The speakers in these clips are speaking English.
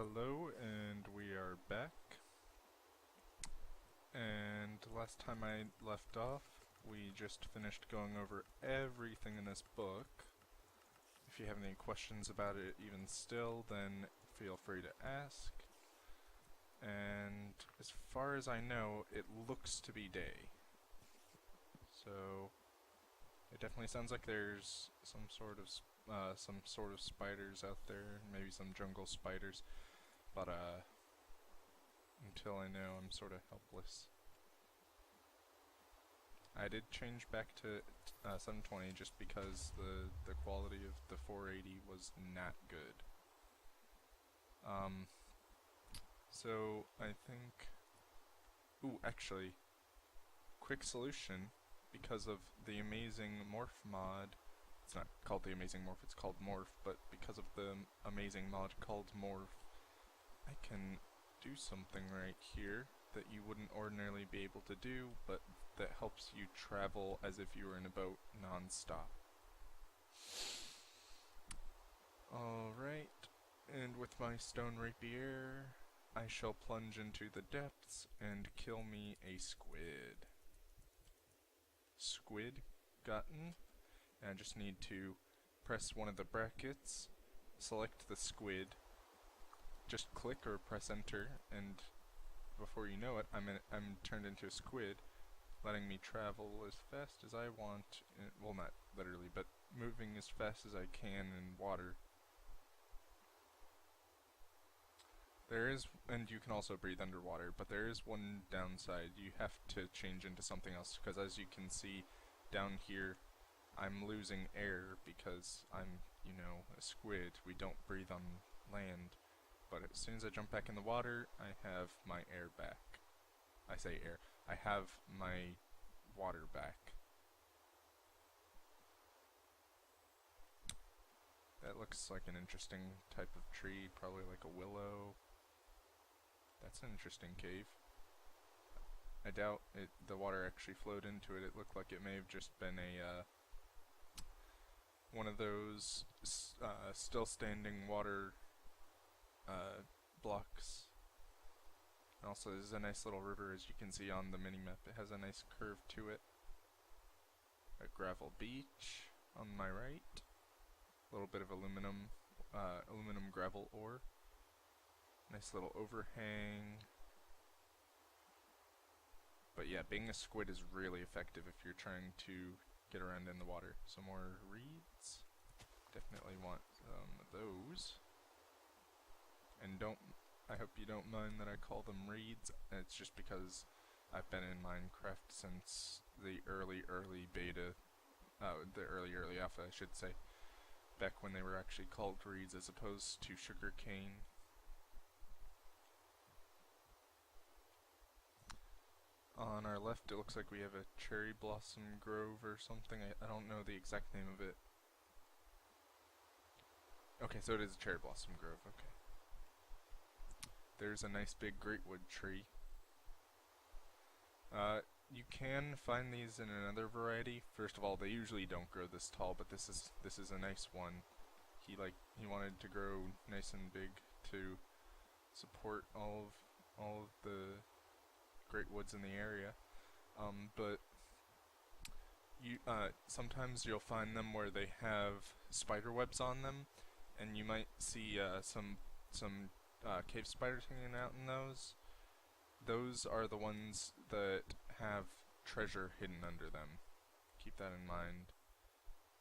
Hello, and we are back. And last time I left off, we just finished going over everything in this book. If you have any questions about it even still, then feel free to ask. And as far as I know, it looks to be day. So it definitely sounds like there's some sort of spiders out there, maybe some jungle spiders. But until I know, I'm sort of helpless. I did change back to 720 just because the quality of the 480 was not good. So I think, actually, quick solution, because of the amazing morph mod. It's not called the amazing morph, it's called morph, but because of the amazing mod called morph, I can do something right here that you wouldn't ordinarily be able to do, but that helps you travel as if you were in a boat non-stop. Alright, and with my stone rapier, I shall plunge into the depths and kill me a squid. Squid gotten, and I just need to press one of the brackets, select the squid, just click or press enter, and before you know it, I'm turned into a squid, letting me travel as fast as I want, well, not literally, but moving as fast as I can in water. There is, and you can also breathe underwater, but there is one downside. You have to change into something else, because as you can see down here, I'm losing air because I'm, a squid. We don't breathe on land. But as soon as I jump back in the water, I have my air back. I say air. I have my water back. That looks like an interesting type of tree, probably like a willow. That's an interesting cave. I doubt the water actually flowed into it. It looked like it may have just been a one of those still standing water blocks. And also there's a nice little river, as you can see on the mini-map. It has a nice curve to it. A gravel beach on my right. A little bit of aluminum gravel ore. Nice little overhang. But yeah, being a squid is really effective if you're trying to get around in the water. Some more reeds. Definitely want those. And I hope you don't mind that I call them reeds. It's just because I've been in Minecraft since the early beta, the early alpha, I should say. Back when they were actually called reeds as opposed to sugarcane. On our left, it looks like we have a cherry blossom grove or something. I don't know the exact name of it. Okay, so it is a cherry blossom grove, okay. There's a nice big greatwood tree. You can find these in another variety. First of all, they usually don't grow this tall, but this is a nice one. He wanted to grow nice and big to support all of the great woods in the area. But sometimes you'll find them where they have spider webs on them, and you might see some cave spiders hanging out in those. Those are the ones that have treasure hidden under them. Keep that in mind.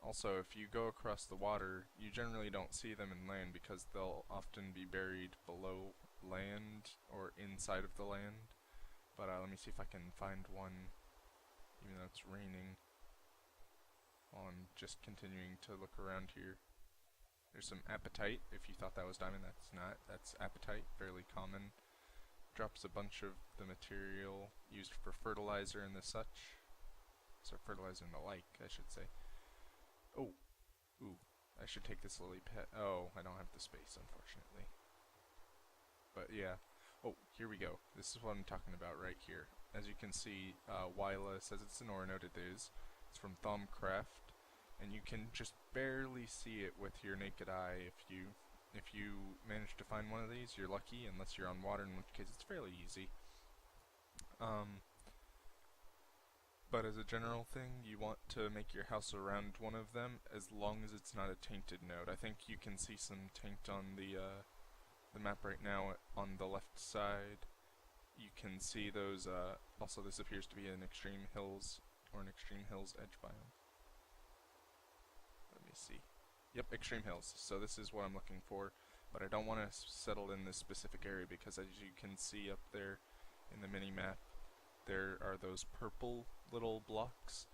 Also, if you go across the water, you generally don't see them in land because they'll often be buried below land or inside of the land. But let me see if I can find one, even though it's raining, while I'm just continuing to look around here. There's some apatite. If you thought that was diamond, that's not. That's apatite, fairly common. Drops a bunch of the material used for fertilizer and the such. So fertilizer and the like, I should say. Oh, I should take this lily pet. Oh, I don't have the space, unfortunately. But yeah. Oh, here we go. This is what I'm talking about right here. As you can see, Wyla says it's an ore node. It is. It's from Thumbcraft, and you can just barely see it with your naked eye if you If you manage to find one of these, you're lucky, unless you're on water, in which case it's fairly easy. But as a general thing, you want to make your house around one of them, as long as it's not a tainted node. I think you can see some taint on the map right now on the left side. You can see those, also this appears to be an extreme hills, or an extreme hills edge biome. Let me see. Yep, extreme hills. So this is what I'm looking for, but I don't want to settle in this specific area because as you can see up there in the mini-map, there are those purple little blocks.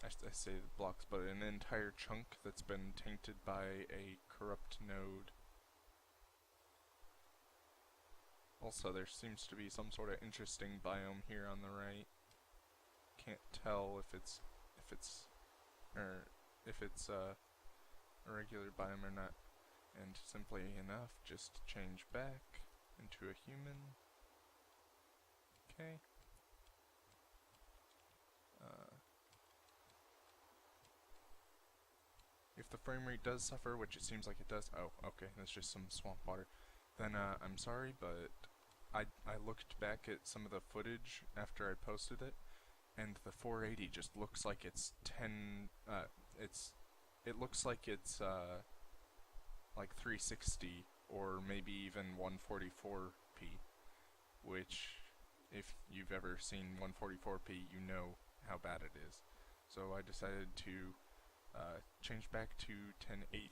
I say blocks, but an entire chunk that's been tainted by a corrupt node. Also, there seems to be some sort of interesting biome here on the right. Can't tell if it's a regular biome or not. And simply enough, just change back into a human. Okay. If the frame rate does suffer, which it seems like it does, oh, okay, that's just some swamp water, then I'm sorry, but I looked back at some of the footage after I posted it, and the 480 just looks like it's 10, it looks like it's like 360, or maybe even 144p, which, if you've ever seen 144p, you know how bad it is. So I decided to change back to 1080.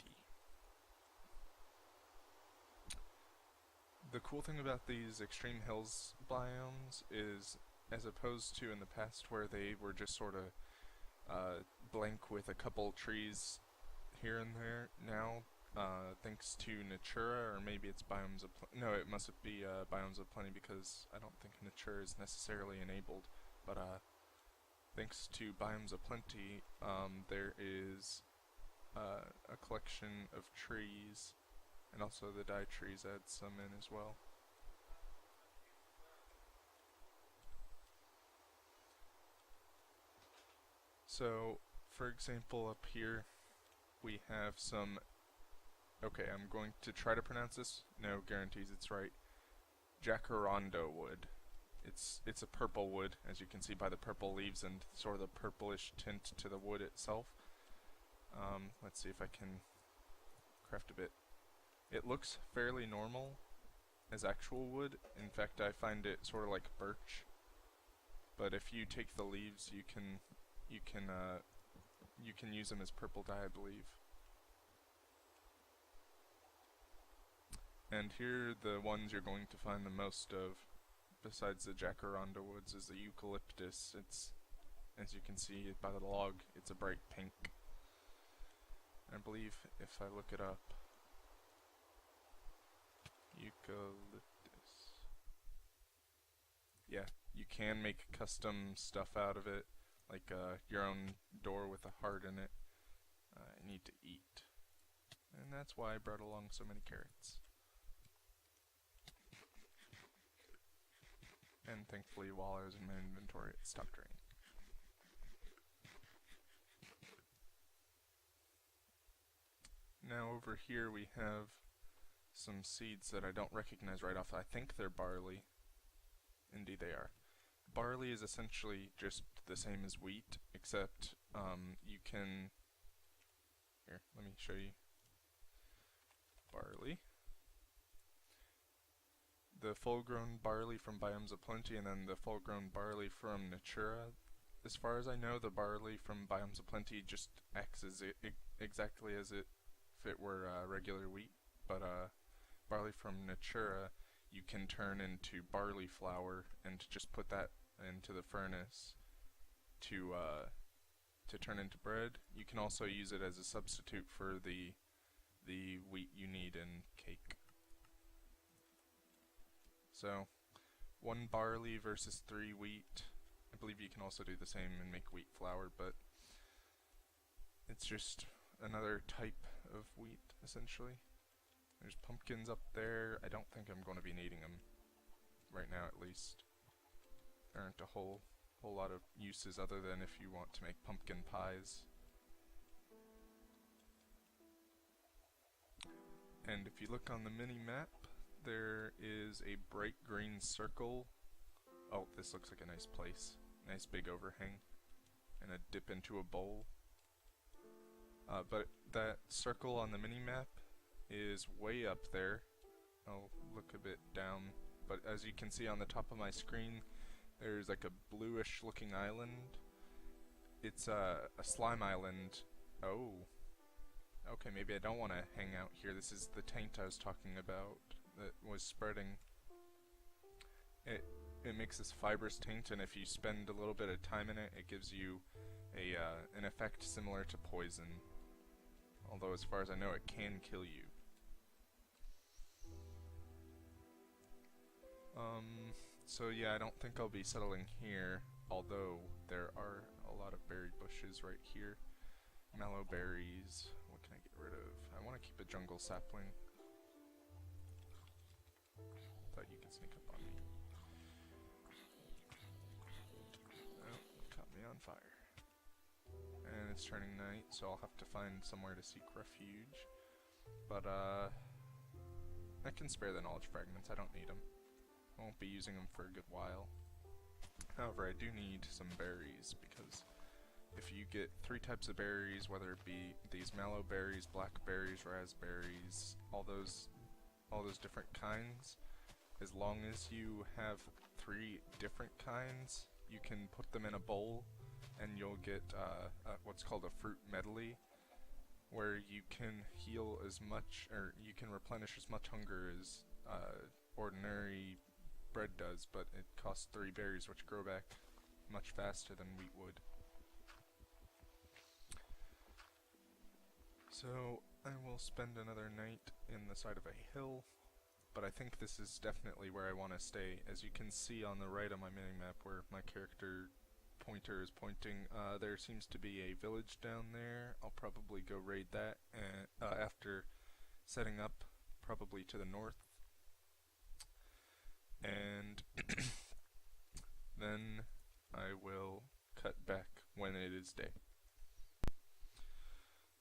The cool thing about these extreme hills biomes is, as opposed to in the past where they were just sort of blank with a couple trees here and there, now thanks to Natura, or maybe it's Biomes of Plenty. No, it must be Biomes of Plenty, because I don't think Natura is necessarily enabled, but thanks to Biomes of Plenty, there is a collection of trees, and also the dye trees add some in as well. So, for example, up here we have some, okay, I'm going to try to pronounce this, no guarantees it's right, jacaranda wood. It's a purple wood, as you can see by the purple leaves and sort of the purplish tint to the wood itself. Let's see if I can craft a bit. It looks fairly normal as actual wood. In fact, I find it sort of like birch. But if you take the leaves, you can use them as purple dye, I believe. And here, the ones you're going to find the most of, besides the jacaranda woods, is the eucalyptus. It's, as you can see by the log, it's a bright pink. I believe if I look it up, eucalyptus. Yeah, you can make custom stuff out of it, like your own door with a heart in it. I need to eat, and that's why I brought along so many carrots. And thankfully, while I was in my inventory, it stopped raining. Now over here we have some seeds that I don't recognize right off. I think they're barley. Indeed they are. Barley is essentially just the same as wheat, except you can... Here, let me show you. Barley. The full-grown barley from Biomes of Plenty, and then the full-grown barley from Natura. As far as I know, the barley from Biomes of Plenty just acts as exactly as if it were regular wheat, but barley from Natura you can turn into barley flour and just put that into the furnace to turn into bread. You can also use it as a substitute for the wheat you need in cake. So 1 barley versus 3 wheat. I believe you can also do the same and make wheat flour, but it's just another type of wheat, essentially. There's pumpkins up there. I don't think I'm going to be needing them right now, at least. There aren't a whole lot of uses other than if you want to make pumpkin pies. And if you look on the mini map, there is a bright green circle. Oh, this looks like a nice place. Nice big overhang. And a dip into a bowl. But that circle on the mini map is way up there. I'll look a bit down. But as you can see on the top of my screen, there's like a bluish looking island. It's a slime island. Oh. Okay, maybe I don't want to hang out here. This is the taint I was talking about that was spreading. It makes this fibrous taint, and if you spend a little bit of time in it, it gives you an effect similar to poison. Although as far as I know, it can kill you. So yeah, I don't think I'll be settling here, although there are a lot of berry bushes right here. Mallow berries. What can I get rid of? I want to keep a jungle sapling. Thought you could sneak up on me. Oh, caught me on fire. And it's turning night, so I'll have to find somewhere to seek refuge. But I can spare the knowledge fragments. I don't need them. I won't be using them for a good while. However, I do need some berries, because if you get 3 types of berries, whether it be these mallow berries, blackberries, raspberries, all those different kinds, as long as you have 3 different kinds, you can put them in a bowl, and you'll get what's called a fruit medley, where you can heal as much, or you can replenish as much hunger as ordinary bread does, but it costs 3 berries, which grow back much faster than wheat would. So I will spend another night in the side of a hill, but I think this is definitely where I want to stay. As you can see on the right on my minimap where my character pointer is pointing, there seems to be a village down there. I'll probably go raid that after setting up, probably to the north. And then I will cut back when it is day.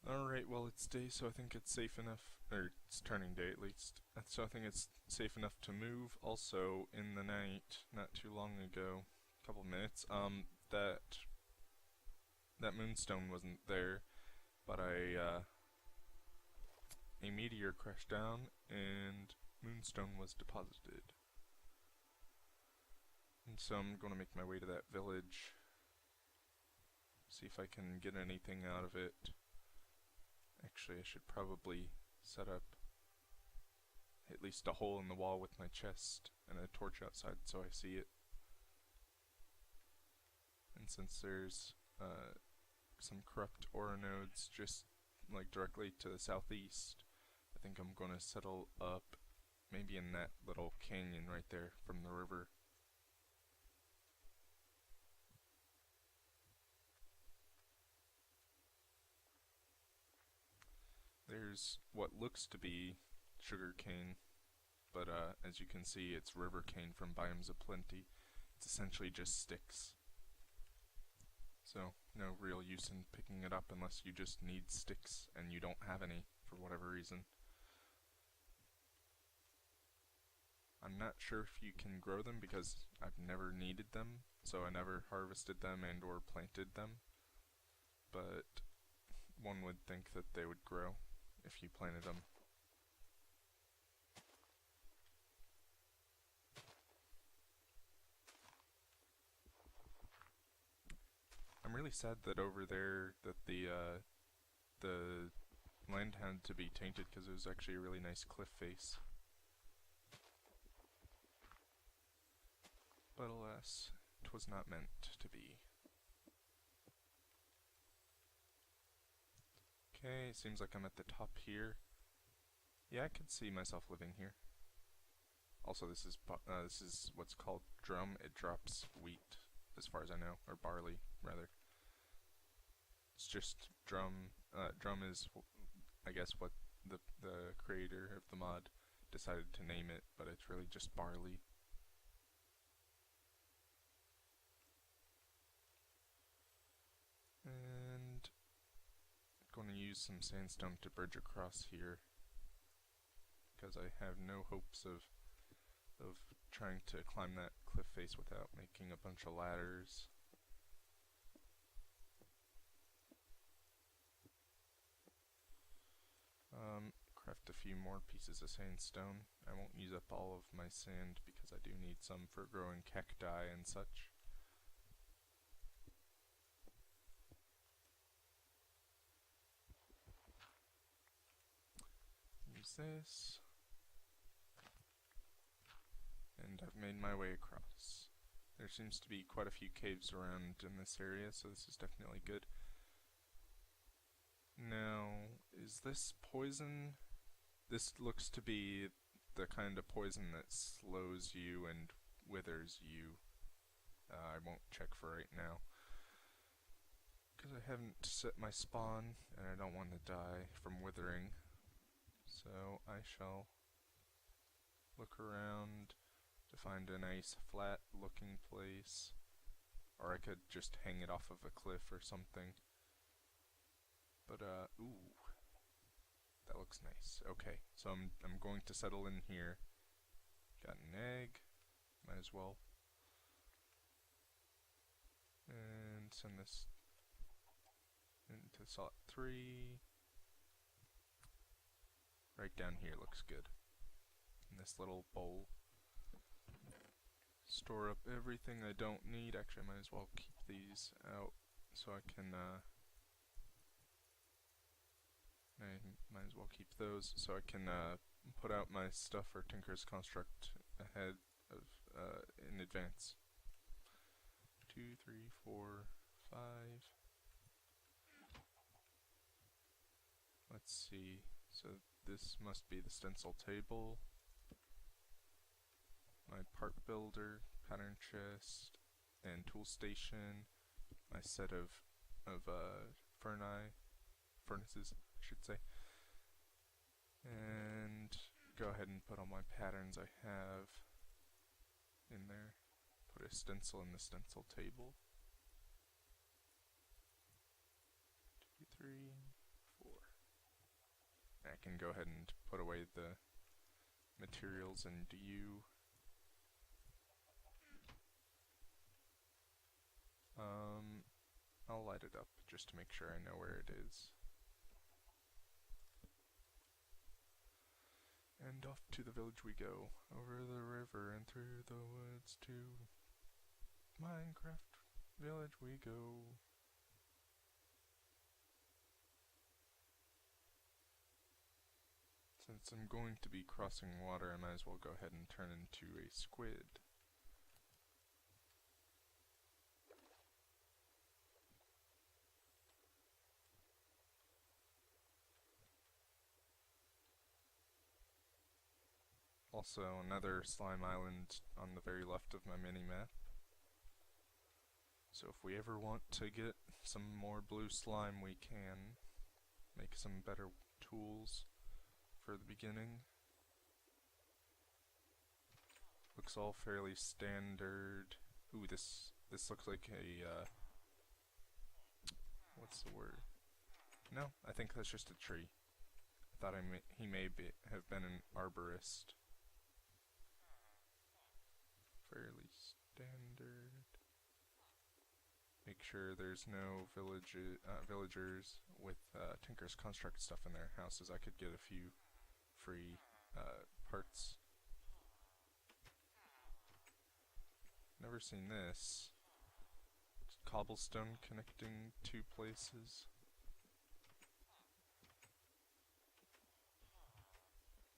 Alright, well it's day, so I think it's safe enough, or it's turning day at least, so I think it's safe enough to move. Also, in the night, not too long ago, a couple minutes, that moonstone wasn't there, but a meteor crashed down, and moonstone was deposited. And so I'm going to make my way to that village, see if I can get anything out of it. Actually, I should probably set up at least a hole in the wall with my chest and a torch outside so I see it. And since there's some corrupt ore nodes just like directly to the southeast, I think I'm going to settle up maybe in that little canyon right there from the river. There's what looks to be sugar cane, but as you can see, it's river cane from Biomes of Plenty. It's essentially just sticks. So, no real use in picking it up unless you just need sticks and you don't have any for whatever reason. I'm not sure if you can grow them because I've never needed them, so I never harvested them and or planted them. But one would think that they would grow if you planted them. I'm really sad that over there that the land had to be tainted because it was actually a really nice cliff face. But alas, it was not meant to be. Okay, it seems like I'm at the top here. Yeah, I could see myself living here. Also, this is what's called drum. It drops wheat, as far as I know, or barley, rather. It's just drum. Drum is, I guess, what the creator of the mod decided to name it, but it's really just barley. And I'm going to use some sandstone to bridge across here. because I have no hopes of trying to climb that cliff face without making a bunch of ladders. Craft a few more pieces of sandstone. I won't use up all of my sand because I do need some for growing cacti and such. Use this. And I've made my way across. There seems to be quite a few caves around in this area, so this is definitely good. Now, is this poison? This looks to be the kind of poison that slows you and withers you. I won't check for right now, because I haven't set my spawn, and I don't want to die from withering. So I shall look around to find a nice flat looking place, or I could just hang it off of a cliff or something. But ooh, that looks nice. Okay, so I'm going to settle in here. Got an egg, might as well. And send this into slot 3. Right down here looks good. In this little bowl. Store up everything I don't need. Actually, I might as well keep these out so I can might as well keep those so I can put out my stuff for Tinker's Construct ahead of in advance. 2, 3, 4, 5. Let's see. So this must be the stencil table. My part builder, pattern chest, and tool station. My set of furnaces, I should say. And go ahead and put all my patterns I have in there. Put a stencil in the stencil table. 2, 3, 4. I can go ahead and put away the materials and U. I'll light it up just to make sure I know where it is. And off to the village we go, over the river and through the woods to Minecraft village we go. Since I'm going to be crossing water, I might as well go ahead and turn into a squid. Also, another slime island on the very left of my mini-map. So if we ever want to get some more blue slime, we can make some better tools for the beginning. Looks all fairly standard. Ooh, this looks like a, what's the word? No, I think that's just a tree. I thought he may have been an arborist. Fairly standard. Make sure there's no villagers with Tinker's Construct stuff in their houses. I could get a few free parts. Never seen this. It's cobblestone connecting two places.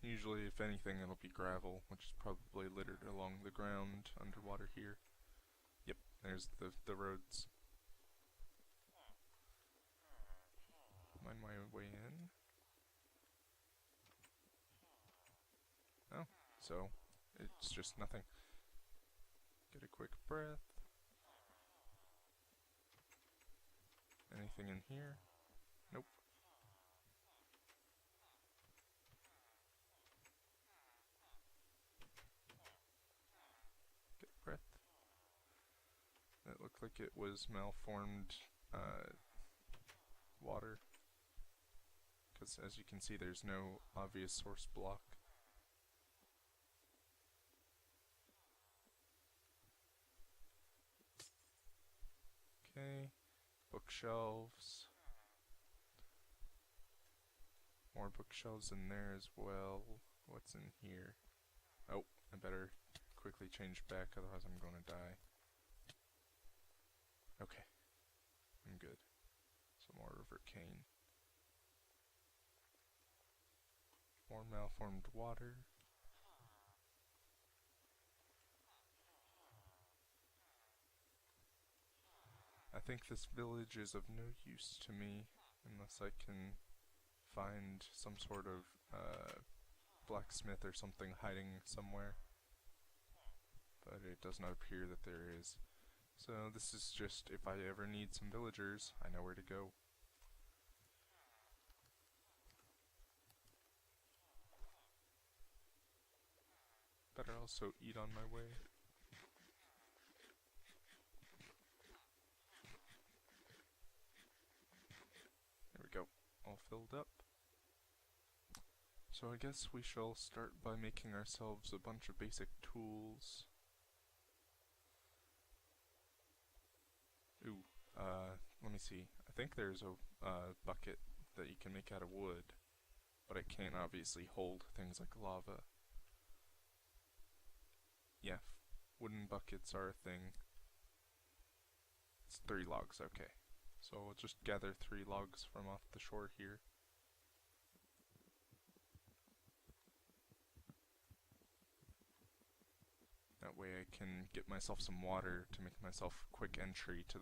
Usually, if anything, it'll be gravel, which is probably littered along the ground underwater here. Yep, there's the roads. Find my way in. Oh, so it's just nothing. Get a quick breath. Anything in here? Nope. Get breath. That looked like it was malformed water. Because as you can see, there's no obvious source block. bookshelves. More bookshelves in there as well. What's in here? Oh, I better quickly change back, otherwise I'm gonna die. Okay, I'm good. Some more river cane. More malformed water. I think this village is of no use to me unless I can find some sort of blacksmith or something hiding somewhere. But it does not appear that there is. So this is just, if I ever need some villagers, I know where to go. Better also eat on my way. There we go, all filled up. So I guess we shall start by making ourselves a bunch of basic tools. Ooh, let me see. I think there's a bucket that you can make out of wood, but it can't obviously hold things like lava. Yeah, wooden buckets are a thing. It's 3 logs, okay. So we'll just gather 3 logs from off the shore here. That way I can get myself some water to make myself quick entry to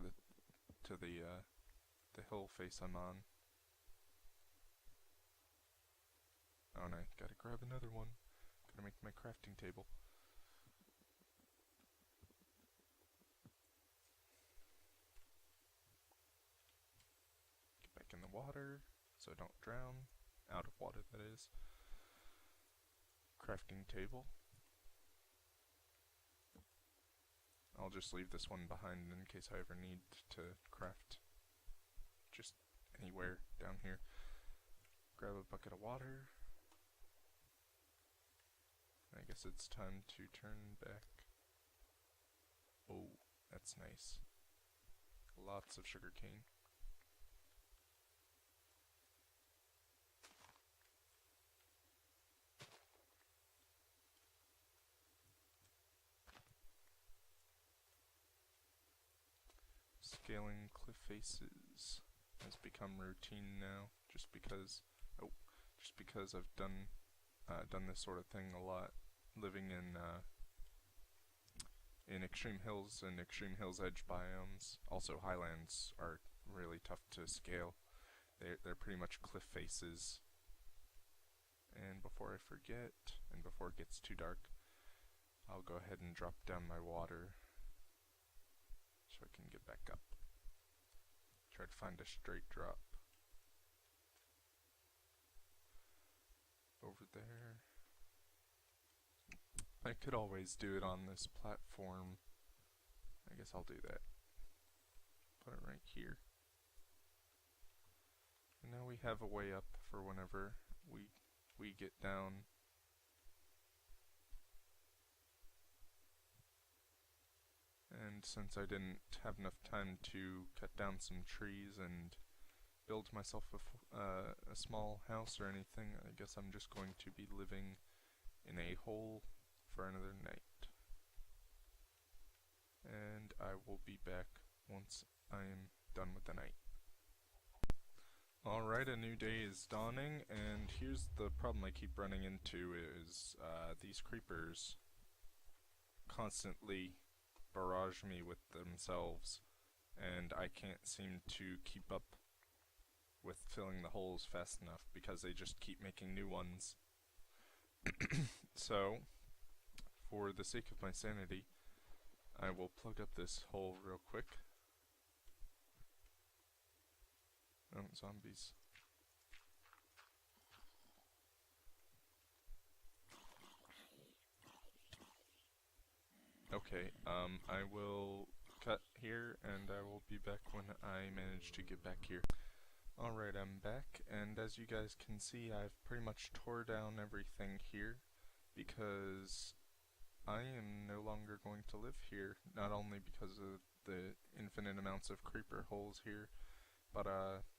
the hill face I'm on. Oh, and I gotta grab another one. Gotta make my crafting table. Get back in the water so I don't drown. Out of water, that is. Crafting table. I'll just leave this one behind in case I ever need to craft just anywhere down here. Grab a bucket of water. I guess it's time to turn back. Oh, that's nice. Lots of sugar cane. Scaling cliff faces has become routine now, just because I've done this sort of thing a lot, living in extreme hills and extreme hills edge biomes. Also, highlands are really tough to scale. They're pretty much cliff faces. And before I forget, and before it gets too dark, I'll go ahead and drop down my water so I can get back up. Try to find a straight drop. Over there. I could always do it on this platform. I guess I'll do that. Put it right here. And now we have a way up for whenever we get down. And since I didn't have enough time to cut down some trees and build myself a small house or anything, I guess I'm just going to be living in a hole for another night. And I will be back once I am done with the night. Alright, a new day is dawning, and here's the problem I keep running into is these creepers constantly barrage me with themselves, and I can't seem to keep up with filling the holes fast enough because they just keep making new ones. So, for the sake of my sanity, I will plug up this hole real quick. Oh, zombies. Okay, I will cut here, and I will be back when I manage to get back here. Alright, I'm back, and as you guys can see, I've pretty much tore down everything here, because I am no longer going to live here, not only because of the infinite amounts of creeper holes here, But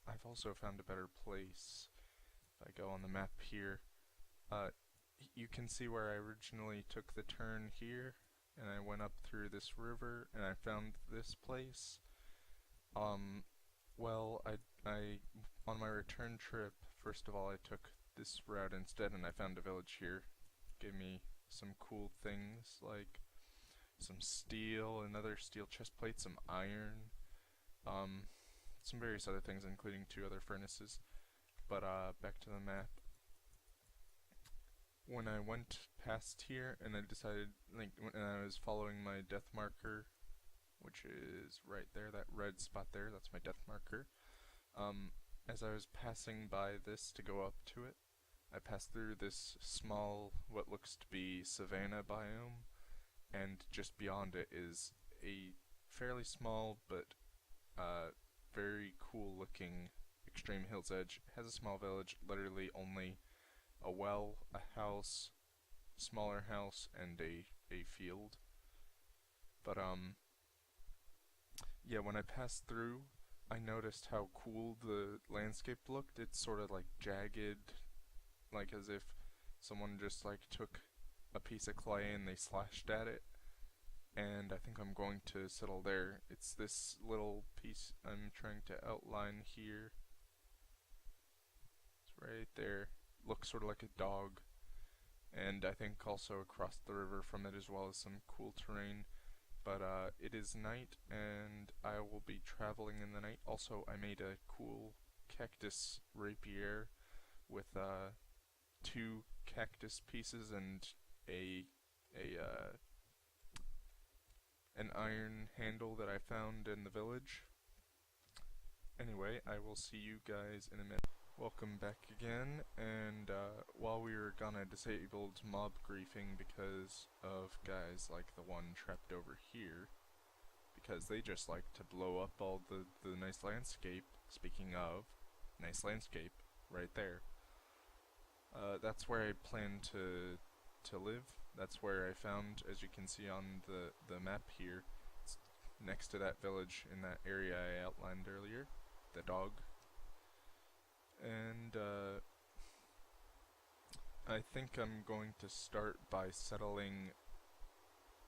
I've also found a better place. If I go on the map here, you can see where I originally took the turn here, and I went up through this river, and I found this place. Well, I on my return trip, first of all, I took this route instead, and I found a village here. Gave me some cool things like some steel, another steel chest plate, some iron, some various other things, including 2 other furnaces. But back to the map. When I went past here and I decided, like, when I was following my death marker, which is right there, that red spot there, that's my death marker. As I was passing by this to go up to it, I passed through this small, what looks to be savanna biome, and just beyond it is a fairly small but very cool looking extreme hill's edge. It has a small village, literally only a well, a house, smaller house, and a field. But yeah, when I passed through, I noticed how cool the landscape looked. It's sort of like jagged, like as if someone just like took a piece of clay and they slashed at it. And I think I'm going to settle there. It's this little piece I'm trying to outline here. It's right there. Looks sort of like a dog. And I think also across the river from it, as well as some cool terrain. But it is night, and I will be traveling in the night. Also, I made a cool cactus rapier with 2 cactus pieces and an iron handle that I found in the village. Anyway, I will see you guys in a minute. Welcome back again, and while we were gone, I disabled mob griefing because of guys like the one trapped over here, because they just like to blow up all the nice landscape. Speaking of nice landscape, right there. That's where I plan to live. That's where I found, as you can see on the map here, it's next to that village in that area I outlined earlier, the dog. And I think I'm going to start by settling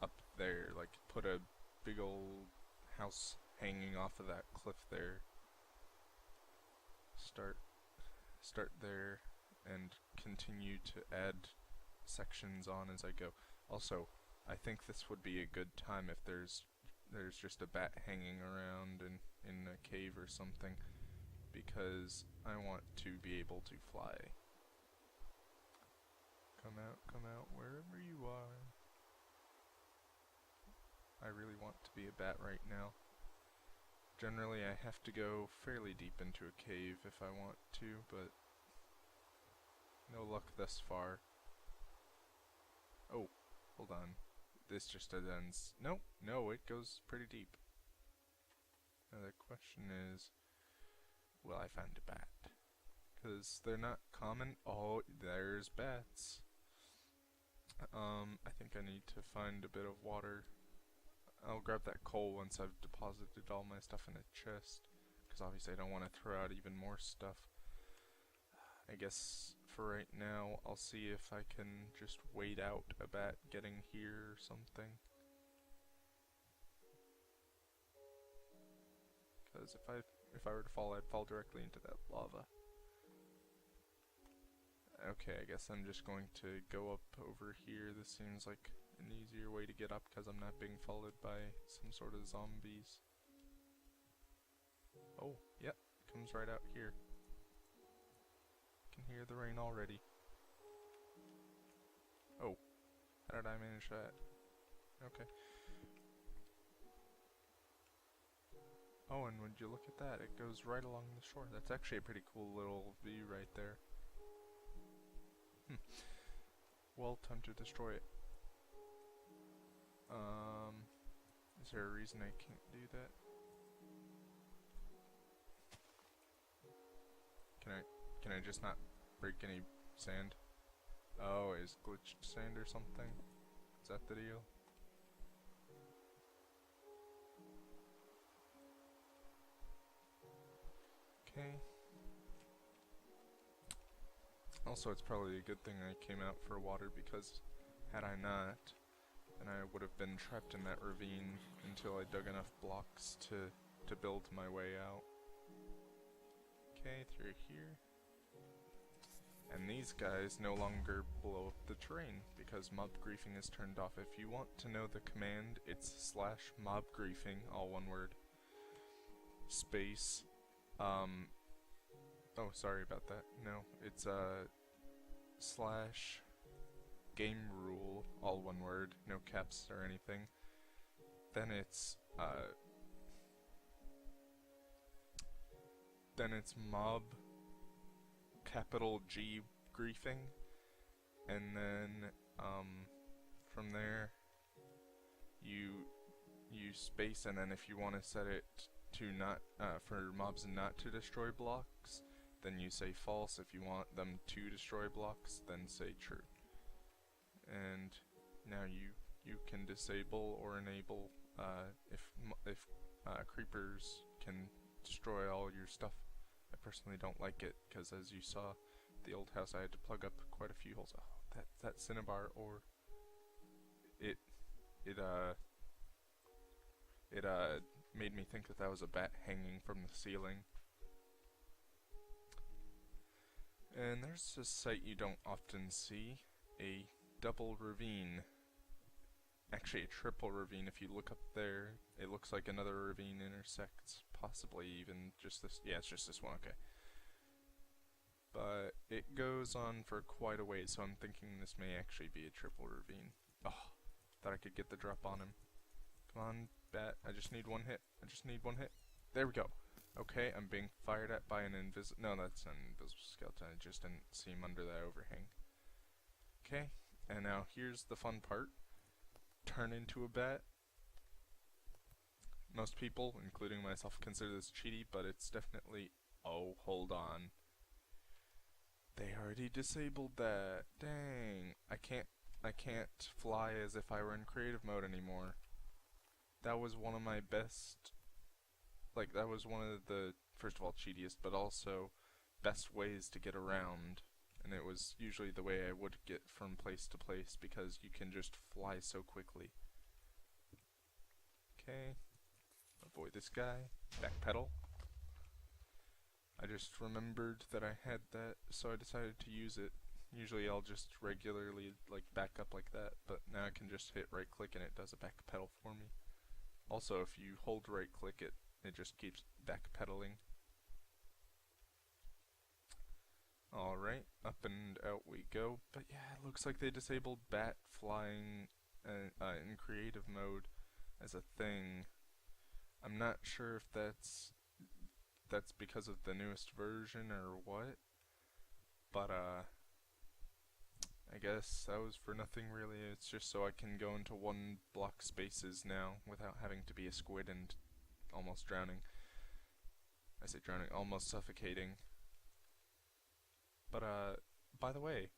up there, like put a big old house hanging off of that cliff there. Start there and continue to add sections on as I go. Also, I think this would be a good time if there's just a bat hanging around in a cave or something, because I want to be able to fly. Come out, wherever you are. I really want to be a bat right now. Generally, I have to go fairly deep into a cave if I want to, but no luck thus far. Oh, hold on. This just ends. Nope, no, it goes pretty deep. Now the question is, will I find a bat? Because they're not common. Oh, there's bats. I think I need to find a bit of water. I'll grab that coal once I've deposited all my stuff in a chest, because obviously I don't want to throw out even more stuff. I guess for right now, I'll see if I can just wait out a bat getting here or something. Because if I were to fall, I'd fall directly into that lava. Okay, I guess I'm just going to go up over here. This seems like an easier way to get up because I'm not being followed by some sort of zombies. Oh, yep, comes right out here. Can hear the rain already. Oh, how did I manage that? Okay. Oh, and would you look at that? It goes right along the shore. That's actually a pretty cool little view right there. Well, time to destroy it. Is there a reason I can't do that? Can I just not break any sand? Oh, is glitched sand or something? Is that the deal? Okay. Also, it's probably a good thing I came out for water, because had I not, then I would have been trapped in that ravine until I dug enough blocks to build my way out. Okay, through here. And these guys no longer blow up the terrain, because mob griefing is turned off. If you want to know the command, it's /mob griefing, all one word, space, oh, sorry about that. No, it's slash game rule, all one word, no caps or anything. Then it's mob capital G griefing, and then from there you space, and then if you want to set it to not for mobs not to destroy blocks, then you say false. If you want them to destroy blocks, then say true. And now you can disable or enable if creepers can destroy all your stuff. I personally don't like it, because as you saw, the old house, I had to plug up quite a few holes. Oh, that cinnabar ore. It made me think that was a bat hanging from the ceiling. And there's a sight you don't often see, a double ravine. Actually, a triple ravine. If you look up there, it looks like another ravine intersects, possibly even just this. Yeah, it's just this one, okay. But it goes on for quite a ways, so I'm thinking this may actually be a triple ravine. Oh, thought I could get the drop on him. Come on, bat. I just need one hit. I just need one hit. There we go. Okay, I'm being fired at by an invisible. No, that's an invisible skeleton. I just didn't see him under that overhang. Okay, and now here's the fun part. Turn into a bat. Most people, including myself, consider this cheaty, but it's definitely. Oh, hold on. They already disabled that. Dang. I can't fly as if I were in creative mode anymore. That was one of my best, like, that was one of the, first of all, cheatiest, but also best ways to get around. And it was usually the way I would get from place to place, because you can just fly so quickly. Okay. Avoid this guy. Backpedal. I just remembered that I had that, so I decided to use it. Usually I'll just regularly like back up like that, but now I can just hit right click and it does a backpedal for me. Also, if you hold right click, it just keeps backpedaling. Alright, up and out we go. But yeah, it looks like they disabled bat flying in creative mode as a thing. I'm not sure if that's because of the newest version or what, but I guess that was for nothing really. It's just so I can go into one block spaces now without having to be a squid and almost drowning. I say drowning, almost suffocating. But by the way,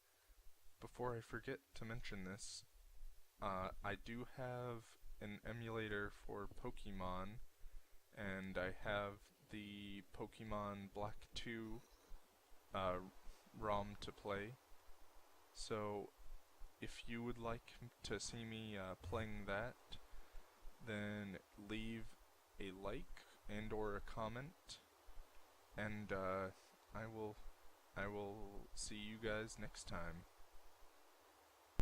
before I forget to mention this, I do have an emulator for Pokemon, and I have the Pokemon Black 2 ROM to play. So if you would like to see me playing that, then leave a like and or a comment, and I will see you guys next time.